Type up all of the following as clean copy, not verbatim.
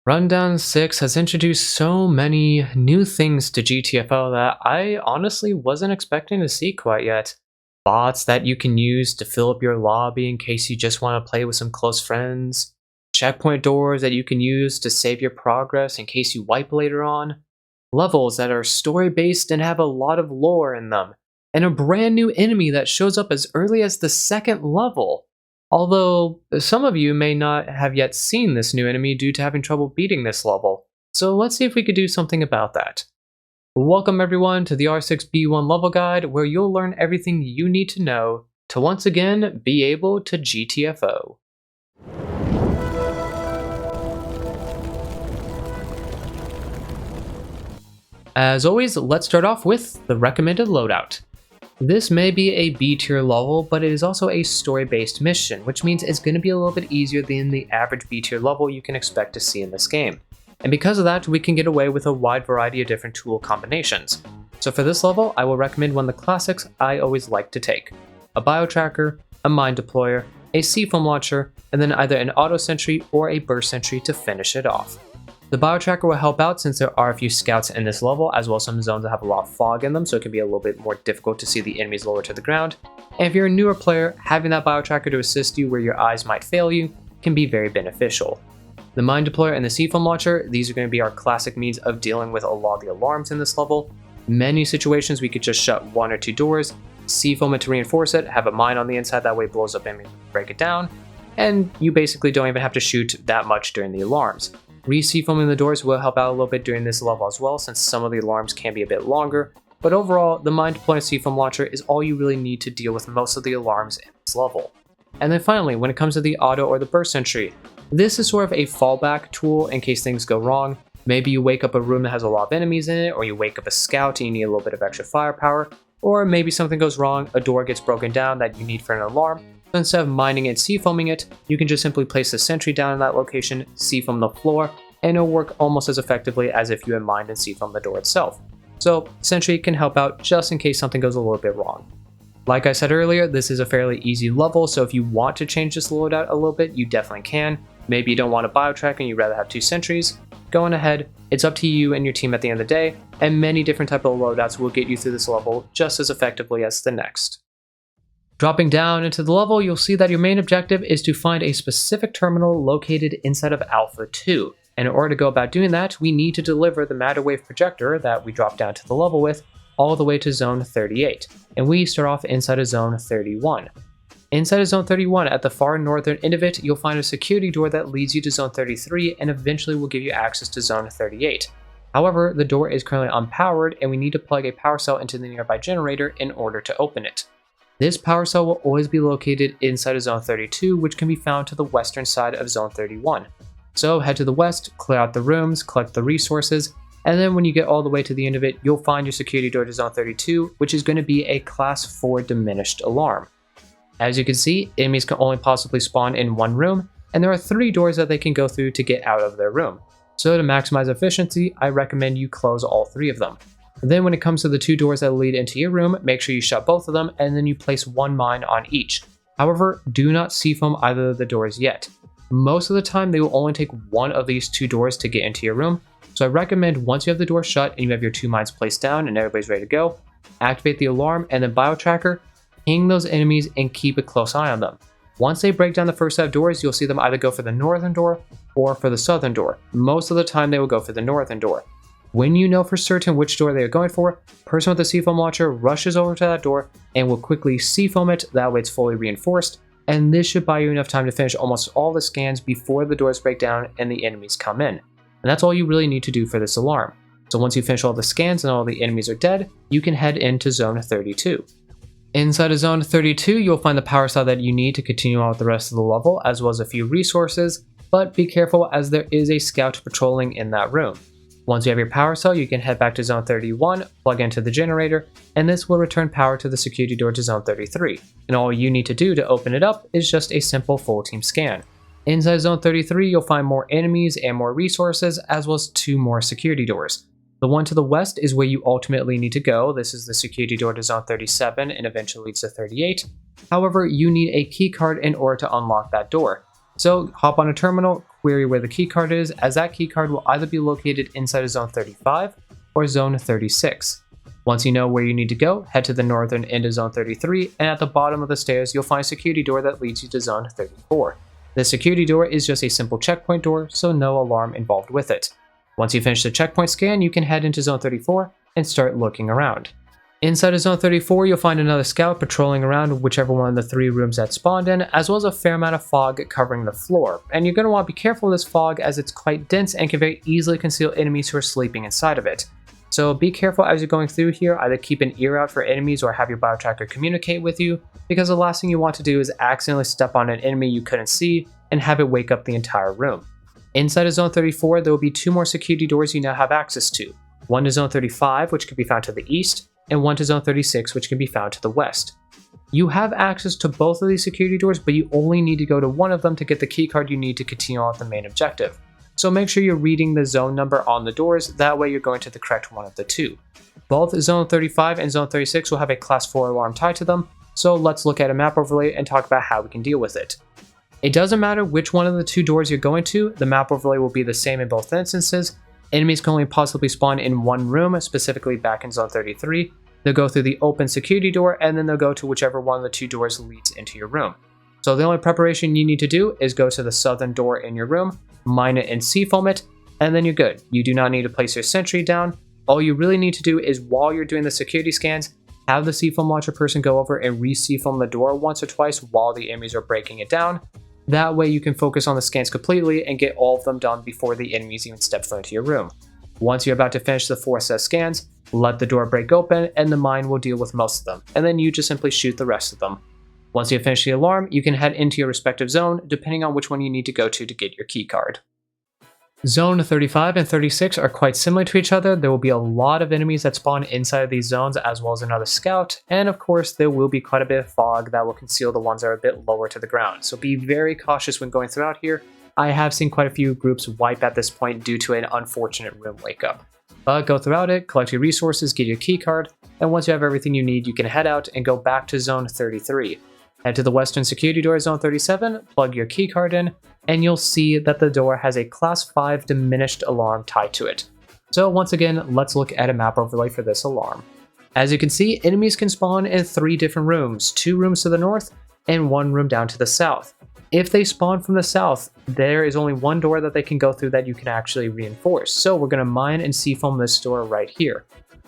Rundown 6 has introduced so many new things to GTFO that I honestly wasn't expecting to see quite yet. Bots that you can use to fill up your lobby in case you just want to play with some close friends. Checkpoint doors that you can use to save your progress in case you wipe later on. Levels that are story based and have a lot of lore in them. And a brand new enemy that shows up as early as the second level. Although, some of you may not have yet seen this new enemy due to having trouble beating this level, so let's see if we could do something about that. Welcome everyone to the R6B1 level guide, where you'll learn everything you need to know to once again be able to GTFO. As always, let's start off with the recommended loadout. This may be a B tier level, but it is also a story-based mission, which means it's going to be a little bit easier than the average B tier level you can expect to see in this game. And because of that, we can get away with a wide variety of different tool combinations. So for this level, I will recommend one of the classics I always like to take. A bio tracker, a mine deployer, a C-foam launcher, and then either an auto sentry or a burst sentry to finish it off. The bio tracker will help out since there are a few scouts in this level, as well as some zones that have a lot of fog in them, so it can be a little bit more difficult to see the enemies lower to the ground. And if you're a newer player, having that bio tracker to assist you where your eyes might fail you can be very beneficial. The mine deployer and the C-foam launcher, these are going to be our classic means of dealing with a lot of the alarms in this level. Many situations we could just shut one or two doors, C-foam it to reinforce it, have a mine on the inside, that way it blows up and break it down, and you basically don't even have to shoot that much during the alarms. Re-C-foaming the doors will help out a little bit during this level as well, since some of the alarms can be a bit longer, but overall, the mine deploying C-foam launcher is all you really need to deal with most of the alarms in this level. And then finally, when it comes to the auto or the burst sentry, this is sort of a fallback tool in case things go wrong. Maybe you wake up a room that has a lot of enemies in it, or you wake up a scout and you need a little bit of extra firepower, or maybe something goes wrong, a door gets broken down that you need for an alarm. So instead of mining and C-foaming it, you can just simply place the sentry down in that location, C-foam the floor, and it'll work almost as effectively as if you had mined and C-foamed the door itself. So sentry can help out just in case something goes a little bit wrong. Like I said earlier, this is a fairly easy level, so if you want to change this loadout a little bit, you definitely can. Maybe you don't want a bio track and you'd rather have two sentries. Going ahead, it's up to you and your team at the end of the day, and many different types of loadouts will get you through this level just as effectively as the next. Dropping down into the level, you'll see that your main objective is to find a specific terminal located inside of Alpha 2. And in order to go about doing that, we need to deliver the matter wave projector that we drop down to the level with all the way to zone 38. And we start off inside of zone 31. Inside of zone 31, at the far northern end of it, you'll find a security door that leads you to zone 33 and eventually will give you access to zone 38. However, the door is currently unpowered and we need to plug a power cell into the nearby generator in order to open it. This power cell will always be located inside of zone 32, which can be found to the western side of zone 31. So head to the west, clear out the rooms, collect the resources, and then when you get all the way to the end of it, you'll find your security door to zone 32, which is going to be a class 4 diminished alarm. As you can see, enemies can only possibly spawn in one room, and there are 3 doors that they can go through to get out of their room. So to maximize efficiency, I recommend you close all 3 of them. Then when it comes to the 2 doors that lead into your room, make sure you shut both of them and then you place 1 mine on each. However, do not C-foam either of the doors yet. Most of the time, they will only take one of these 2 doors to get into your room, so I recommend once you have the door shut and you have your 2 mines placed down and everybody's ready to go, activate the alarm and then bio tracker, ping those enemies and keep a close eye on them. Once they break down the first set of doors, you'll see them either go for the northern door or for the southern door. Most of the time, they will go for the northern door. When you know for certain which door they are going for, person with the C-foam launcher rushes over to that door and will quickly C-foam it, that way it's fully reinforced, and this should buy you enough time to finish almost all the scans before the doors break down and the enemies come in. And that's all you really need to do for this alarm. So once you finish all the scans and all the enemies are dead, you can head into zone 32. Inside of zone 32, you'll find the power cell that you need to continue on with the rest of the level, as well as a few resources, but be careful as there is a scout patrolling in that room. Once you have your power cell, you can head back to zone 31, plug into the generator, and this will return power to the security door to zone 33. And all you need to do to open it up is just a simple full team scan. Inside zone 33, you'll find more enemies and more resources, as well as 2 more security doors. The one to the west is where you ultimately need to go. This is the security door to zone 37 and eventually leads to 38. However, you need a key card in order to unlock that door. So hop on a terminal, query where the keycard is, as that keycard will either be located inside of Zone 35 or Zone 36. Once you know where you need to go, head to the northern end of Zone 33, and at the bottom of the stairs you'll find a security door that leads you to Zone 34. This security door is just a simple checkpoint door, so no alarm involved with it. Once you finish the checkpoint scan, you can head into Zone 34 and start looking around. Inside of Zone 34, you'll find another scout patrolling around whichever one of the 3 rooms that spawned in, as well as a fair amount of fog covering the floor. And you're going to want to be careful of this fog as it's quite dense and can very easily conceal enemies who are sleeping inside of it. So be careful as you're going through here, either keep an ear out for enemies or have your biotracker communicate with you, because the last thing you want to do is accidentally step on an enemy you couldn't see and have it wake up the entire room. Inside of Zone 34, there will be 2 more security doors you now have access to. One to Zone 35, which can be found to the east, and one to Zone 36, which can be found to the west. You have access to both of these security doors, but you only need to go to one of them to get the keycard you need to continue on with the main objective. So make sure you're reading the zone number on the doors, that way you're going to the correct one of the 2. Both Zone 35 and Zone 36 will have a Class 4 alarm tied to them, so let's look at a map overlay and talk about how we can deal with it. It doesn't matter which one of the 2 doors you're going to, the map overlay will be the same in both instances. Enemies can only possibly spawn in one room, specifically back in Zone 33. They'll go through the open security door, and then they'll go to whichever one of the 2 doors leads into your room. So the only preparation you need to do is go to the southern door in your room, mine it and seafoam it, and then you're good. You do not need to place your sentry down. All you really need to do is, while you're doing the security scans, have the seafoam launcher person go over and re-seafoam the door once or twice while the enemies are breaking it down. That way you can focus on the scans completely and get all of them done before the enemies even step foot into your room. Once you're about to finish the 4 set scans, let the door break open and the mine will deal with most of them, and then you just simply shoot the rest of them. Once you finish the alarm, you can head into your respective zone, depending on which one you need to go to get your keycard. Zone 35 and 36 are quite similar to each other. There will be a lot of enemies that spawn inside of these zones, as well as another scout, and of course there will be quite a bit of fog that will conceal the ones that are a bit lower to the ground, so be very cautious when going throughout here. I have seen quite a few groups wipe at this point due to an unfortunate room wake up. But go throughout it, collect your resources, get your keycard, and once you have everything you need, you can head out and go back to Zone 33. Head to the western security door, Zone 37, plug your keycard in, and you'll see that the door has a Class 5 diminished alarm tied to it. So once again, let's look at a map overlay for this alarm. As you can see, enemies can spawn in 3 different rooms, 2 rooms to the north, and 1 room down to the south. If they spawn from the south, there is only 1 door that they can go through that you can actually reinforce, so we're going to mine and seafoam this door right here.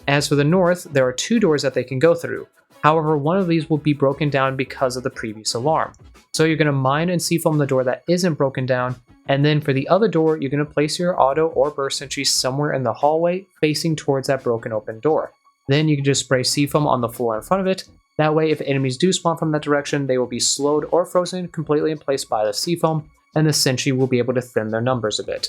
As for the north, there are 2 doors that they can go through. However, one of these will be broken down because of the previous alarm. So you're going to mine and seafoam the door that isn't broken down, and then for the other door, you're going to place your auto or burst sentry somewhere in the hallway facing towards that broken open door. Then you can just spray seafoam on the floor in front of it. That way, if enemies do spawn from that direction, they will be slowed or frozen completely in place by the seafoam, and the sentry will be able to thin their numbers a bit.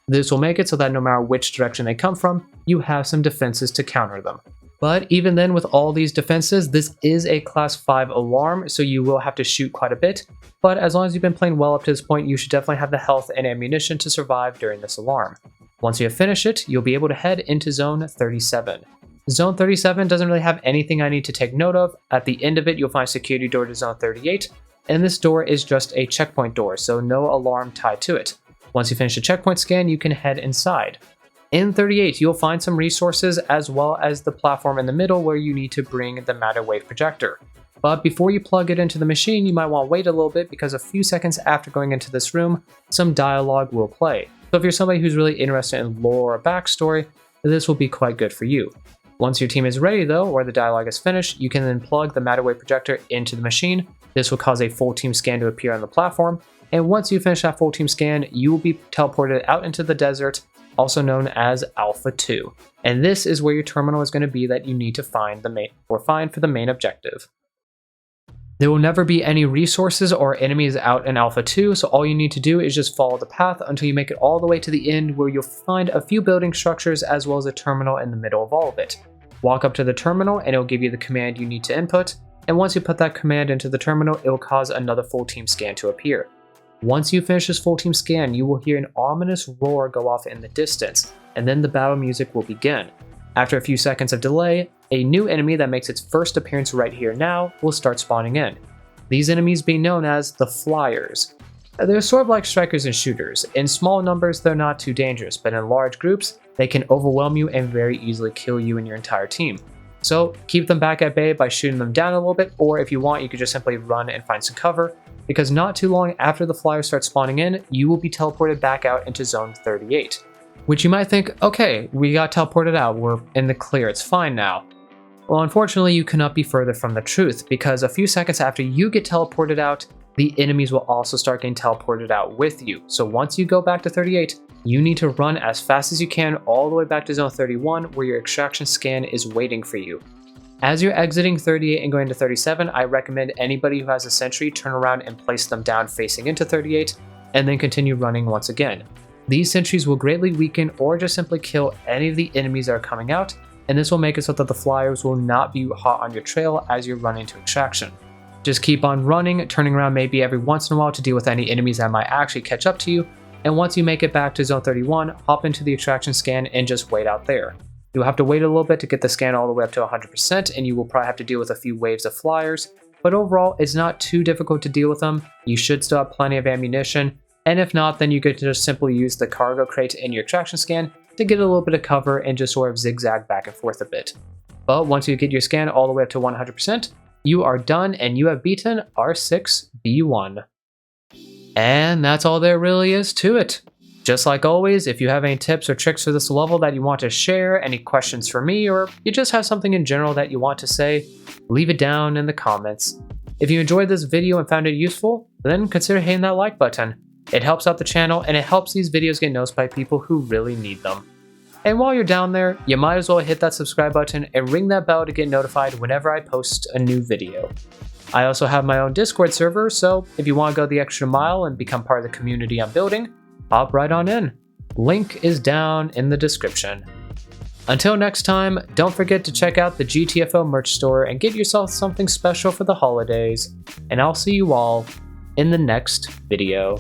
This will make it so that no matter which direction they come from, you have some defenses to counter them. But even then, with all these defenses, this is a Class 5 alarm, so you will have to shoot quite a bit. But as long as you've been playing well up to this point, you should definitely have the health and ammunition to survive during this alarm. Once you have finished it, you'll be able to head into Zone 37. Zone 37 doesn't really have anything I need to take note of. At the end of it, you'll find security door to Zone 38, and this door is just a checkpoint door, so no alarm tied to it. Once you finish the checkpoint scan, you can head inside. In 38, you'll find some resources as well as the platform in the middle where you need to bring the matter wave projector. But before you plug it into the machine, you might want to wait a little bit because a few seconds after going into this room, some dialogue will play. So if you're somebody who's really interested in lore or backstory, this will be quite good for you. Once your team is ready though, or the dialogue is finished, you can then plug the matter wave projector into the machine. This will cause a full team scan to appear on the platform, and once you finish that full team scan, you will be teleported out into the desert, also known as Alpha 2. And this is where your terminal is going to be that you need to find for the main objective. There will never be any resources or enemies out in Alpha 2, so all you need to do is just follow the path until you make it all the way to the end, where you'll find a few building structures as well as a terminal in the middle of all of it. Walk up to the terminal and it'll give you the command you need to input, and once you put that command into the terminal, it will cause another full team scan to appear. Once you finish this full team scan, you will hear an ominous roar go off in the distance, and then the battle music will begin. After a few seconds of delay, a new enemy that makes its first appearance right here now will start spawning in. These enemies being known as the Flyers. They're sort of like strikers and shooters. In small numbers, they're not too dangerous, but in large groups, they can overwhelm you and very easily kill you and your entire team. So keep them back at bay by shooting them down a little bit, or if you want, you could just simply run and find some cover, because not too long after the flyers start spawning in, you will be teleported back out into Zone 38. Which you might think, okay, we got teleported out, we're in the clear, it's fine now. Well, unfortunately, you cannot be further from the truth, because a few seconds after you get teleported out, the enemies will also start getting teleported out with you. So once you go back to 38, you need to run as fast as you can all the way back to Zone 31, where your extraction scan is waiting for you. As you're exiting 38 and going to 37, I recommend anybody who has a sentry turn around and place them down facing into 38, and then continue running once again. These sentries will greatly weaken or just simply kill any of the enemies that are coming out, and this will make it so that the flyers will not be hot on your trail as you're running to extraction. Just keep on running, turning around maybe every once in a while to deal with any enemies that might actually catch up to you, and once you make it back to Zone 31, hop into the extraction scan and just wait out there. You'll have to wait a little bit to get the scan all the way up to 100%, and you will probably have to deal with a few waves of flyers, but overall, it's not too difficult to deal with them. You should still have plenty of ammunition, and if not, then you could just simply use the cargo crate in your extraction scan to get a little bit of cover and just sort of zigzag back and forth a bit. But once you get your scan all the way up to 100%, you are done and you have beaten R6B1. And that's all there really is to it. Just like always, if you have any tips or tricks for this level that you want to share, any questions for me, or you just have something in general that you want to say, leave it down in the comments. If you enjoyed this video and found it useful, then consider hitting that like button. It helps out the channel and it helps these videos get noticed by people who really need them. And while you're down there, you might as well hit that subscribe button and ring that bell to get notified whenever I post a new video. I also have my own Discord server, so if you want to go the extra mile and become part of the community I'm building, hop right on in. Link is down in the description. Until next time, don't forget to check out the GTFO merch store and get yourself something special for the holidays, and I'll see you all in the next video.